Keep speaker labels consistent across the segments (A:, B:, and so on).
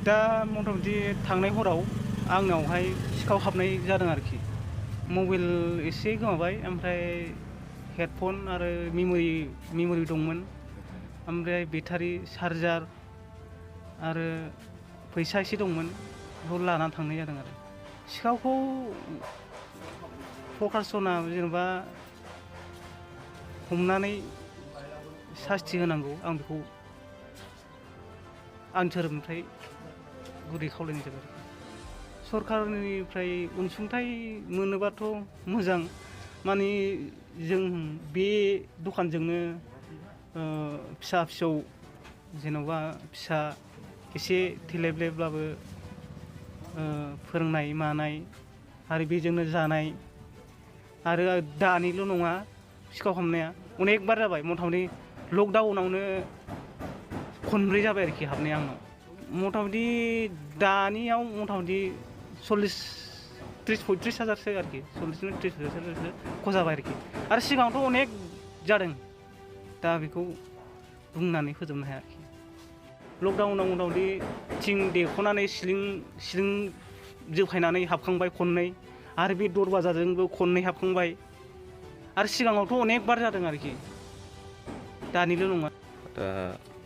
A: दा मथा-मथि थांनाय हराव आंनावहाय सिखाव हाबनाय जादों आरोखि। मबाइल एसे गोमाबाय, ओमफ्राय हेडफन आरो मेम'रि दंमोन, ओमफ्राय बेटारि चार्जार आरो फैसा एसे दंमोन, बेखौ लानानै थांनाय जादों आरो। सिखावखौ प्रकासना जेनेबा हमनानै सास्ति होनांगौ, आं बेखौ आंनि धोरोमनिफ्राय गुरै खावलायनाय जाबाय आरोखि। सरकारनिफ्राय अनसुंथाइ मोनोबाथ' मोजां, माने जों बे दखानजोंनो फिसा फिसौ जेन'बा फिसा एसे थेलेबलेबब्लाबो फोरोंनाय मानाय आरो बेजोंनो जानाय, आरो दानिल' नङा सिखाव हाबनाया अनेक बार जाबाय। मथा-मथि लकडाउनावनो खनब्रै जाबाय आरोखि हाबनाया आंनाव। मथा-मथि दानियाव मथा-मथि 30-35 हाजारसो आरोखि, 40-30 हाजारसो खहा जाबाय आरोखि। आरो सिगाङावथ' अनेक जादों, दा बेखौ बुंनानै फोजोबनो हाया आरोखि। लकडाउनाव मथा-मथि थिं देख'नानै सिलिं जोफायनानै हाबखांबाय खननै, आरो बे दरवाजाजोंबो खननै हाबखांबाय, आरो सिगाङावथ' अनेक बार जादों आरोखि, दानिल' नङा।
B: दा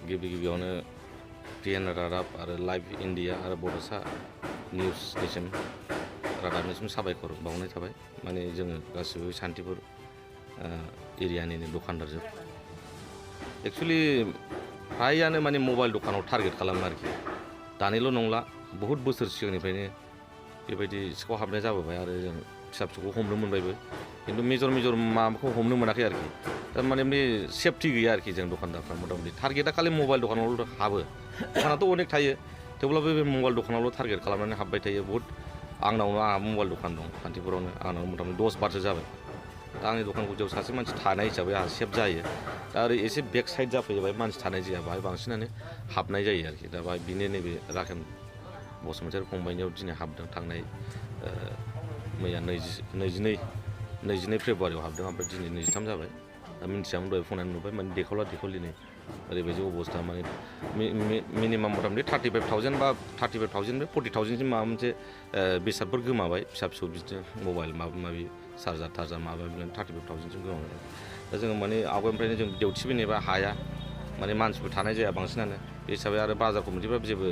B: गिबियावनो PN रादाब आरो लाइभ इन्डिया आरो बड'सा निउसनिसिम रादाबनिसिम साबायखर बावनाय थाबाय। माने जोङो गासिबो सान्तिपुर एरियानिनो दखानदारजोब। एक्सुवेलि फ्रायानो माने मबाइल दखानाव टारगेट खालामो आरोखि। दानिल' नंला, बहुद बोसोर सिगांनिफ्रायनो बेबायदि सिखाव हाबनाय जाबोबाय, आरो जों फिसा फिसौखौ हमनो मोनबायबो, खिन्थु मेजर माबाखौ हमनो मोनाखै आरोखि। थारमाने बे सेफटि गैया आरोखि जों दखानदारफ्रा। मथा-मथि टारगेटआ खालि मबाइल दखानावल' हाबो। दखानाथ' अनेक थायो, थेवब्लाबो बे मबाइल दखानावल' टारगेट खालामनानै हाबबाय थायो। बहुद आंहा मबाइल दखान दं सान्तिपुरावनो, आंनाव मथा-मथि 10 बारसो जाबाय। दा आंनि दखान गुदियाव सासे मानसि थानाय हिसाबै आंहा सेफ जायो। दा ओरै एसे बेक साइड जाफैयो, बाहाय मानसि थानाय जाया, बाहाय बांसिनानो हाबनाय जायो आरोखि। दा बाहाय बिनि नैबे राखेन बसुमतारी फंबायनियाव दिनै हाबदों, थांनाय मैया 22 फेब्रुवारियाव हाबदों, ओमफ्राय दिनै 23 जाबाय। दा मिन्थियामोन, दहाय फैनानै नुबाय, माने देखावला देखावलिनो ओरैबायदि अबस्था, माने मिनिमाम मथा-मथि 35,000 बा 35,000 40,000सिम माबा मोनसे बेसादफोर गोमाबाय, फिसा फिसौ बिदिनो मबाइल माबा माबि चार्जार माबा बिदिनो 35,000सिम गोमाबाय। दा जोङो माने आवगायनिफ्रायनो जों डिउटिबो नेबा हाया, माने मानसिबो थानाय जाया बांसिनानो। बे हिसाबै आरो बाजार कमिटिफ्रा जेबो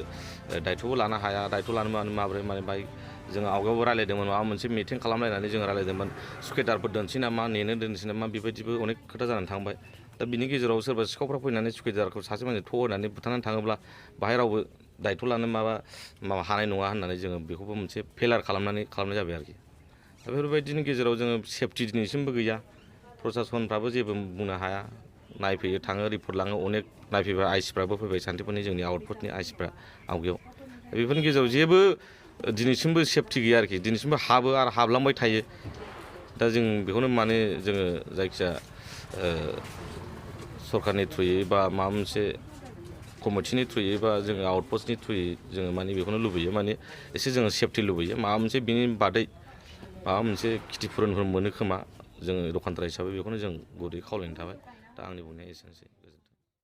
B: दायथ'बो लानो हाया। दायथ' लानो माबोरै, माने बाहाय जोङो आवगायावबो रायलायदोंमोन, माबा मोनसे मिटिं खालामलायनानै जोङो रायलायदोंमोन, सुकेदारफोर दोनसै नामा, नेनो दोनसै नामा, बेबायदिबो अनेक खोथा जानानै थांबाय। दा बिनि गेजेराव सोरबा सिखावफ्रा फैनानै सुकेदारखौ सासे मानसि थ' होनानै बुथारनानै थाङोब्ला बाहाय रावबो दायथ' लानो माबा हानाय नङा होननानै जोङो बेखौबो मोनसे फेलार खालामनाय जाबाय आरोखि। दा बेफोरबायदिनि गेजेराव जोङो सेफटि दिनैसिमबो गैया। प्रसासनफ्राबो जेबो बुंनो हाया, नायफैयो, थाङो, रिपर्ट लाङो, अनेक नायफैबाय। आइसिफ्राबो फैबाय, सान्तिपुरनि जोंनि आउटपस्टनि आइसिफ्रा आवगायाव। बेफोरनि गेजेराव जेबो दिनैसिमबो सेफटि गैया आरोखि। दिनैसिमबो हाबो आरो हाबलांबाय थायो। दा जों बेखौनो माने जोङो जायखिजाया सरकारनि थ्रुयै बा माबा मोनसे कमिटिनि थ्रुयै बा जोङो आउटपस्टनि थ्रुयै जोङो माने बेखौनो लुबैयो, माने एसे जोङो सेफटि लुबैयो। माबा मोनसे बिनि बादै माबा मोनसे खिथिफुरनफोर मोनो खोमा, जोङो दखानदार हिसाबै बेखौनो जों गुरै खावलायनाय थाबाय। दा आंनि बुंनाया एसेनोसै।